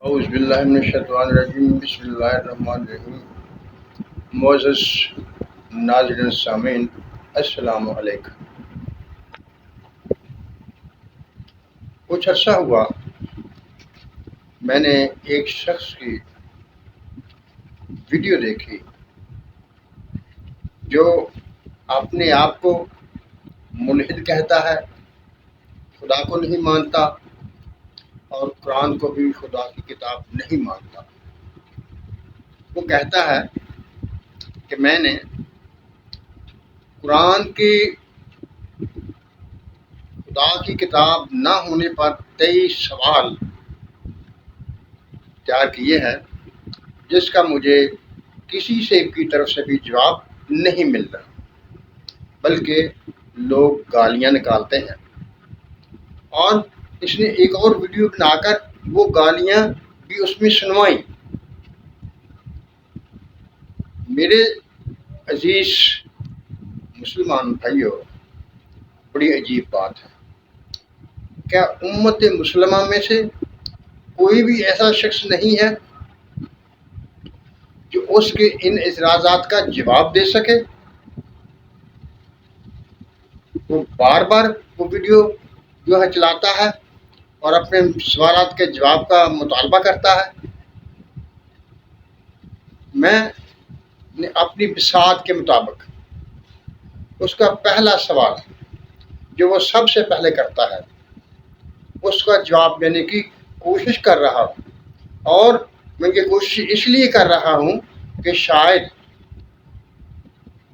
اعوذ باللہ من الشیطان الرجیم بسم اللہ الرحمن الرحیم معزز ناظرین سامعین السلام علیکم۔ کچھ عرصہ ہوا میں نے ایک شخص کی ویڈیو دیکھی جو اپنے آپ کو ملحد کہتا ہے، خدا کو نہیں مانتا اور قرآن کو بھی خدا کی کتاب نہیں مانتا۔ وہ کہتا ہے کہ میں نے قرآن کی خدا کی کتاب نہ ہونے پر 23 سوال تیار کیے ہیں جس کا مجھے کسی سے کی طرف سے بھی جواب نہیں مل رہا، بلکہ لوگ گالیاں نکالتے ہیں۔ اور اس نے ایک اور ویڈیو بنا کر وہ گالیاں بھی اس میں سنوائیں۔ میرے عزیز مسلمان بھائیوں، بڑی عجیب بات ہے، کیا امت مسلمہ میں سے کوئی بھی ایسا شخص نہیں ہے جو اس کے ان اعتراضات کا جواب دے سکے؟ وہ بار بار وہ ویڈیو جو ہے چلاتا ہے اور اپنے سوالات کے جواب کا مطالبہ کرتا ہے۔ میں نے اپنی بساط کے مطابق اس کا پہلا سوال جو وہ سب سے پہلے کرتا ہے اس کا جواب دینے کی کوشش کر رہا ہوں، اور میں یہ کوشش اس لیے کر رہا ہوں کہ شاید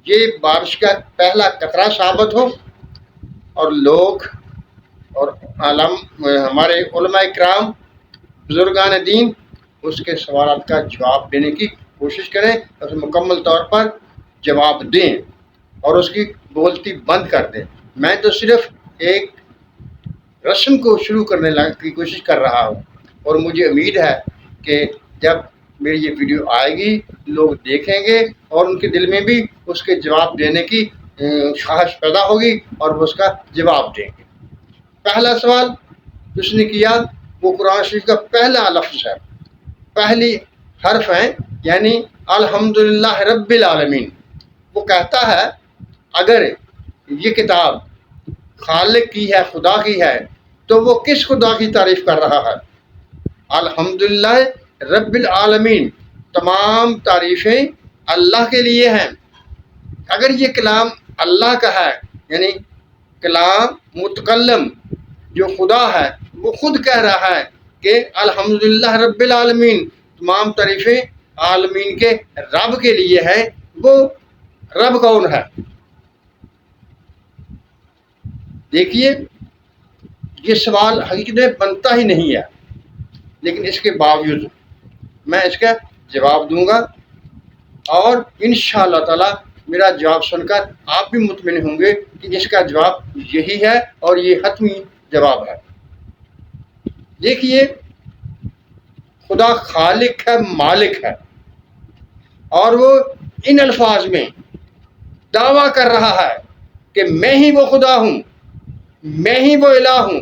یہ بارش کا پہلا قطرہ ثابت ہو اور لوگ اور ہمارے علماء کرام بزرگان دین اس کے سوالات کا جواب دینے کی کوشش کریں، اور مکمل طور پر جواب دیں اور اس کی بولتی بند کر دیں۔ میں تو صرف ایک رسم کو شروع کرنے کی کوشش کر رہا ہوں، اور مجھے امید ہے کہ جب میری یہ ویڈیو آئے گی لوگ دیکھیں گے اور ان کے دل میں بھی اس کے جواب دینے کی خواہش پیدا ہوگی اور وہ اس کا جواب دیں گے۔ پہلا سوال اس نے کیا وہ قرآن شریف کا پہلا لفظ ہے، پہلی حرف ہے، یعنی الحمدللہ رب العالمین۔ وہ کہتا ہے اگر یہ کتاب خالق کی ہے، خدا کی ہے، تو وہ کس خدا کی تعریف کر رہا ہے؟ الحمدللہ رب العالمین، تمام تعریفیں اللہ کے لیے ہیں۔ اگر یہ کلام اللہ کا ہے، یعنی کلام متکلم جو خدا ہے وہ خود کہہ رہا ہے کہ الحمدللہ رب العالمین، تمام تعریفیں عالمین کے رب کے لیے ہیں۔ وہ رب کون ہے؟ دیکھیے، یہ سوال حقیقت میں بنتا ہی نہیں ہے، لیکن اس کے باوجود میں اس کا جواب دوں گا، اور انشاءاللہ تعالی میرا جواب سن کر آپ بھی مطمئن ہوں گے کہ اس کا جواب یہی ہے اور یہ حتمی جواب ہے۔ دیکھیے، خدا خالق ہے، مالک ہے، اور وہ ان الفاظ میں دعویٰ کر رہا ہے کہ میں ہی وہ خدا ہوں، میں ہی وہ الہ ہوں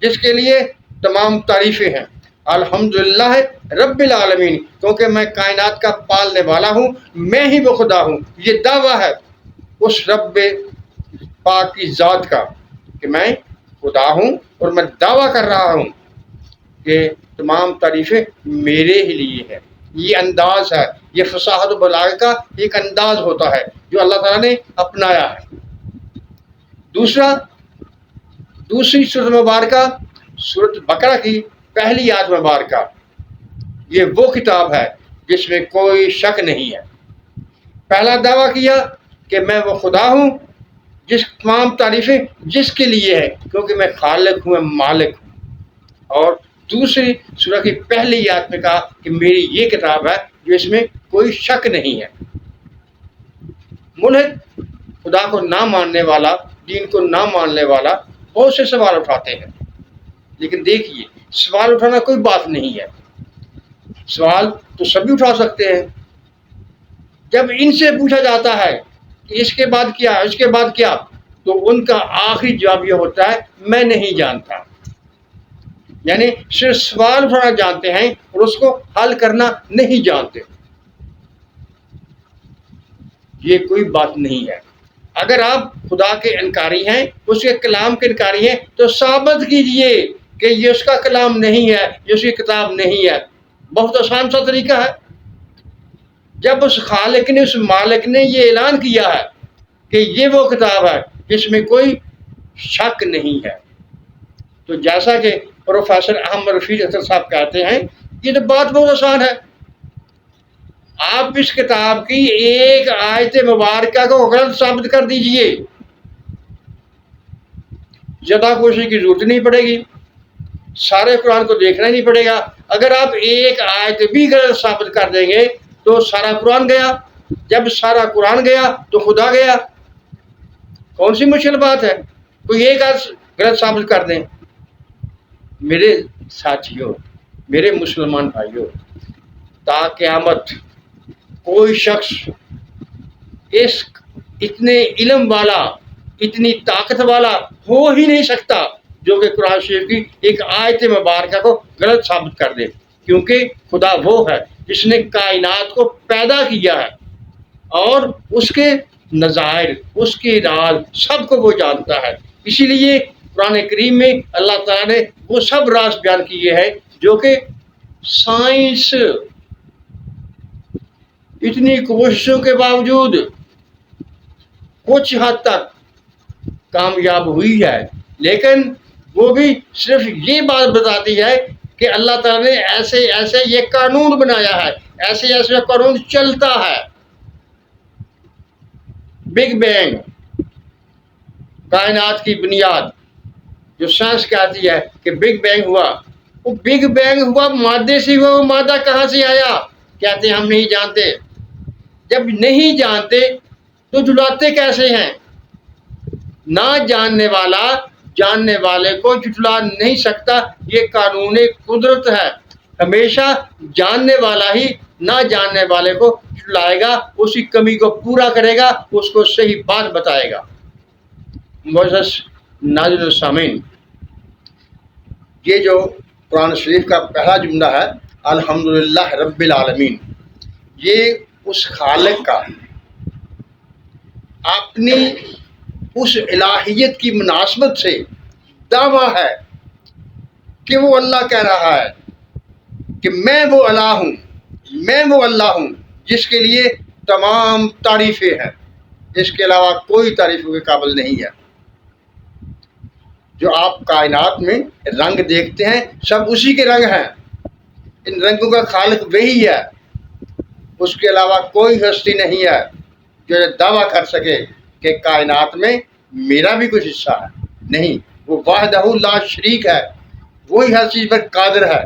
جس کے لیے تمام تعریفیں ہیں۔ الحمدللہ رب العالمین، کیونکہ میں کائنات کا پالنے والا ہوں، میں ہی وہ خدا ہوں۔ یہ دعویٰ ہے اس رب پاک کی ذات کا کہ میں خدا ہوں، اور میں دعویٰ کر رہا ہوں کہ تمام تعریفیں میرے ہی لیے ہیں۔ یہ انداز ہے، یہ فصاحت و بلاغت کا ایک انداز ہوتا ہے جو اللہ تعالیٰ نے اپنایا ہے۔ دوسری سورۃ مبارکہ، سورۃ بقرہ کی پہلی آیت مبارکہ، یہ وہ کتاب ہے جس میں کوئی شک نہیں ہے۔ پہلا دعویٰ کیا کہ میں وہ خدا ہوں جس تمام تعریفیں جس کے لیے ہے، کیونکہ میں خالق ہوں، میں مالک ہوں۔ اور دوسری سورہ کی پہلی آیت میں کہا کہ میری یہ کتاب ہے جو اس میں کوئی شک نہیں ہے۔ ملحد، خدا کو نہ ماننے والا، دین کو نہ ماننے والا بہت سے سوال اٹھاتے ہیں، لیکن دیکھیے، سوال اٹھانا کوئی بات نہیں ہے، سوال تو سبھی اٹھا سکتے ہیں۔ جب ان سے پوچھا جاتا ہے کہ اس کے بعد کیا، اس کے بعد کیا، تو ان کا آخری جواب یہ ہوتا ہے میں نہیں جانتا۔ یعنی صرف سوال اٹھانا جانتے ہیں اور اس کو حل کرنا نہیں جانتے. یہ کوئی بات نہیں ہے. اگر آپ خدا کے انکاری ہیں، اس کے کلام کے انکاری ہیں، تو ثابت کیجئے کہ یہ اس کا کلام نہیں ہے، یہ اس کی کتاب نہیں ہے. بہت آسان سا طریقہ ہے. جب اس خالق نے، اس مالک نے یہ اعلان کیا ہے کہ یہ وہ کتاب ہے جس میں کوئی شک نہیں ہے، تو جیسا کہ پروفیسر احمد رفیع اختر صاحب کہتے ہیں، یہ تو بات بہت آسان ہے. آپ اس کتاب کی ایک آیت مبارکہ کو غلط ثابت کر دیجئے، زیادہ کوشش کی ضرورت نہیں پڑے گی، سارے قرآن کو دیکھنا ہی نہیں پڑے گا. اگر آپ ایک آیت بھی غلط ثابت کر دیں گے تو سارا قرآن گیا. جب سارا قرآن گیا تو خدا گیا. کون سی مشکل بات ہے؟ کوئی ایک غلط ثابت کر دیں. میرے ساتھیوں، میرے مسلمان بھائیوں، تا قیامت کوئی شخص اس اتنے علم والا، اتنی طاقت والا ہو ہی نہیں سکتا جو کہ قرآن شریف کی ایک آیت مبارکہ کو غلط ثابت کر دے، کیونکہ خدا وہ ہے جس نے کائنات کو پیدا کیا ہے اور اس کے نظائر، اس کے راز سب کو وہ جانتا ہے. اسی لیے قرآن کریم میں اللہ تعالیٰ نے وہ سب راز بیان کیے ہیں جو کہ سائنس اتنی کوششوں کے باوجود کچھ حد تک کامیاب ہوئی ہے، لیکن وہ بھی صرف یہ بات بتاتی ہے کہ اللہ تعالیٰ نے ایسے ایسے یہ قانون بنایا ہے، ایسے ایسے قانون چلتا ہے. بگ بینگ، کائنات کی بنیاد، جو سائنس کہتی ہے کہ بگ بینگ ہوا، وہ بگ بینگ ہوا مادے سے ہوا. وہ مادہ کہاں سے آیا؟ کہتے ہیں ہم نہیں جانتے. جب نہیں جانتے تو جھٹلاتے کیسے ہیں؟ نہ جاننے والا جاننے والے کو جھٹلا نہیں سکتا. یہ قانون قدرت ہے. ہمیشہ جاننے والا ہی نہ جاننے والے کو جھٹلائے گا، اس کی کمی کو پورا کرے گا، اس کو صحیح بات بتائے گا. معزز ناظرین و سامعین، یہ جو قرآن شریف کا پہلا جملہ ہے الحمدللہ رب العالمین، یہ اس خالق کا اپنی اس الہیت کی مناسبت سے دعویٰ ہے کہ وہ اللہ کہہ رہا ہے کہ میں وہ الہ ہوں، میں وہ اللہ ہوں جس کے لیے تمام تعریفیں ہیں، اس کے علاوہ کوئی تعریفوں کے قابل نہیں ہے. جو آپ کائنات میں رنگ دیکھتے ہیں سب اسی کے رنگ ہیں. ان رنگوں کا خالق وہی ہے، اس کے علاوہ کوئی ہستی نہیں ہے جو یہ دعویٰ کر سکے کہ کائنات میں میرا بھی کچھ حصہ ہے. نہیں، وہ وحدہ لا شریک ہے، وہی ہر چیز پر قادر ہے.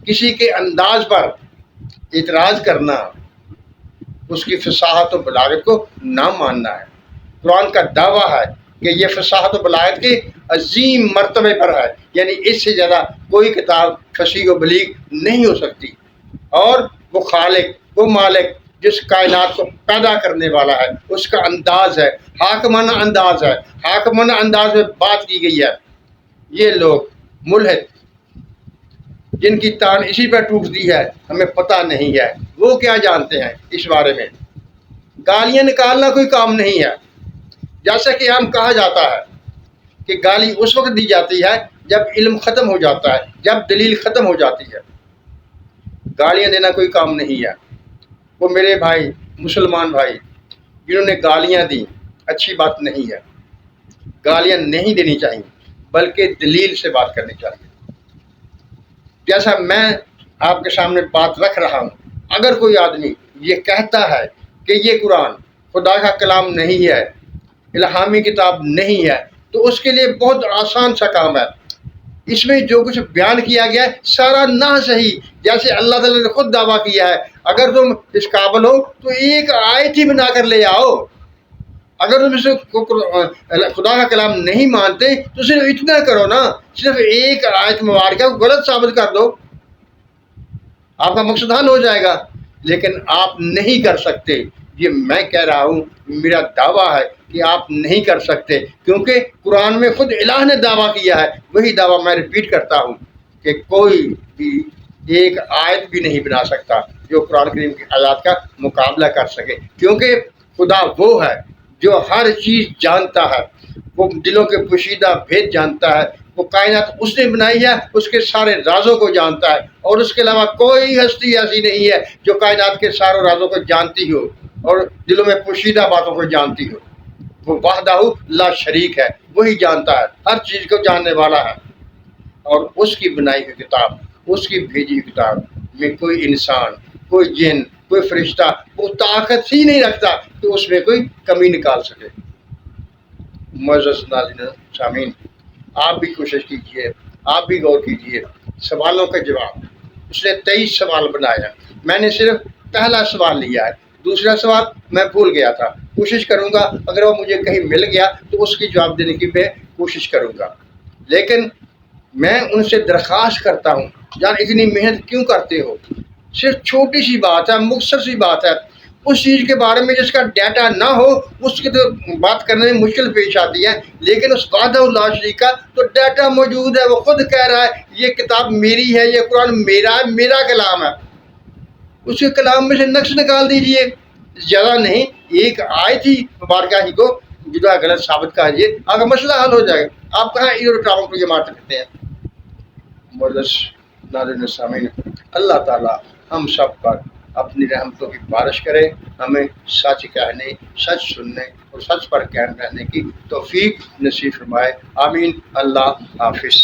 کسی کے انداز پر اعتراض کرنا اس کی فصاحت و بلاغت کو نہ ماننا ہے. قرآن کا دعویٰ ہے کہ یہ فصاحت و بلاغت کے عظیم مرتبے پر ہے، یعنی اس سے زیادہ کوئی کتاب فصیح و بلیغ نہیں ہو سکتی. اور وہ خالق، وہ مالک جس کائنات کو پیدا کرنے والا ہے، اس کا انداز ہے، حاکمانہ انداز ہے، حاکمانہ انداز میں بات کی گئی ہے. یہ لوگ ملحد جن کی تان اسی پہ ٹوٹتی ہے، ہمیں پتہ نہیں ہے وہ کیا جانتے ہیں اس بارے میں. گالیاں نکالنا کوئی کام نہیں ہے. جیسا کہ ہم کہا جاتا ہے کہ گالی اس وقت دی جاتی ہے جب علم ختم ہو جاتا ہے، جب دلیل ختم ہو جاتی ہے. گالیاں دینا کوئی کام نہیں ہے. وہ میرے بھائی، مسلمان بھائی جنہوں نے گالیاں دی، اچھی بات نہیں ہے. گالیاں نہیں دینی چاہیے، بلکہ دلیل سے بات کرنی چاہیے. جیسا میں آپ کے سامنے بات رکھ رہا ہوں، اگر کوئی آدمی یہ کہتا ہے کہ یہ قرآن خدا کا کلام نہیں ہے، الہامی کتاب نہیں ہے، تو اس کے لیے بہت آسان سا کام ہے. اس میں جو کچھ بیان کیا گیا ہے سارا نہ صحیح، جیسے اللہ تعالیٰ نے خود دعویٰ کیا ہے. اگر تم اس قابل ہو تو ایک آیت ہی بنا کر لے آؤ. اگر تم اسے خدا کا کلام نہیں مانتے تو صرف اتنا کرو نا، صرف ایک آیت مبارکہ کو غلط ثابت کر دو، آپ کا مقصد حل ہو جائے گا. لیکن آپ نہیں کر سکتے. یہ میں کہہ رہا ہوں، میرا دعویٰ ہے کہ آپ نہیں کر سکتے، کیونکہ قرآن میں خود الہ نے دعویٰ کیا ہے. وہی دعویٰ میں ریپیٹ کرتا ہوں کہ کوئی بھی ایک آیت بھی نہیں بنا سکتا جو قرآن کریم کی آیات کا مقابلہ کر سکے، کیونکہ خدا وہ ہے جو ہر چیز جانتا ہے، وہ دلوں کے پوشیدہ بھید جانتا ہے، وہ کائنات اس نے بنائی ہے، اس کے سارے رازوں کو جانتا ہے، اور اس کے علاوہ کوئی ہستی ایسی نہیں ہے جو کائنات کے سارے رازوں کو جانتی ہو اور دلوں میں پوشیدہ باتوں کو جانتی ہو۔ وہ وحدہ لا شریک ہے، وہی جانتا ہے، ہر چیز کو جاننے والا ہے، اور اس کی بنائی ہوئی کتاب، اس کی بھیجی ہوئی کتاب میں کوئی انسان، کوئی جن، کوئی فرشتہ وہ طاقت ہی نہیں رکھتا کہ اس میں کوئی کمی نکال سکے۔ معزز ناظرین سامعین، آپ بھی کوشش کیجیے، آپ بھی غور کیجیے، سوالوں کا جواب۔ اس نے 23 سوال بنایا، میں نے صرف پہلا سوال لیا ہے، دوسرا سوال میں بھول گیا تھا، کوشش کروں گا اگر وہ مجھے کہیں مل گیا تو اس کی جواب دینے کی میں کوشش کروں گا۔ لیکن میں ان سے درخواست کرتا ہوں، جان اتنی محنت کیوں کرتے ہو؟ صرف چھوٹی سی بات ہے، مختصر سی بات ہے، اس چیز کے بارے میں جس کا ڈیٹا نہ ہو اس کی تو بات کرنے میں مشکل پیش آتی ہے، لیکن اس وحدہ لا شریک کا تو ڈیٹا موجود ہے، وہ خود کہہ رہا ہے یہ کتاب میری ہے، یہ قرآن میرا ہے، میرا کلام ہے، اس کے کلام میں سے نقش نکال دیجئے، زیادہ نہیں، ایک آیت ہی مبارکہ ہی کو جدا غلط ثابت کریے، آپ کا مسئلہ حل ہو جائے گا۔ آپ کہاں ایڈو ٹاؤن کو یہ مار سکتے ہیں؟ مجلس ناظرین سامعین، اللہ تعالی ہم سب پر اپنی رحمتوں کی بارش کرے، ہمیں سچ کہنے، سچ سننے اور سچ پر قائم رہنے کی توفیق نصیب فرمائے، آمین۔ اللہ حافظ۔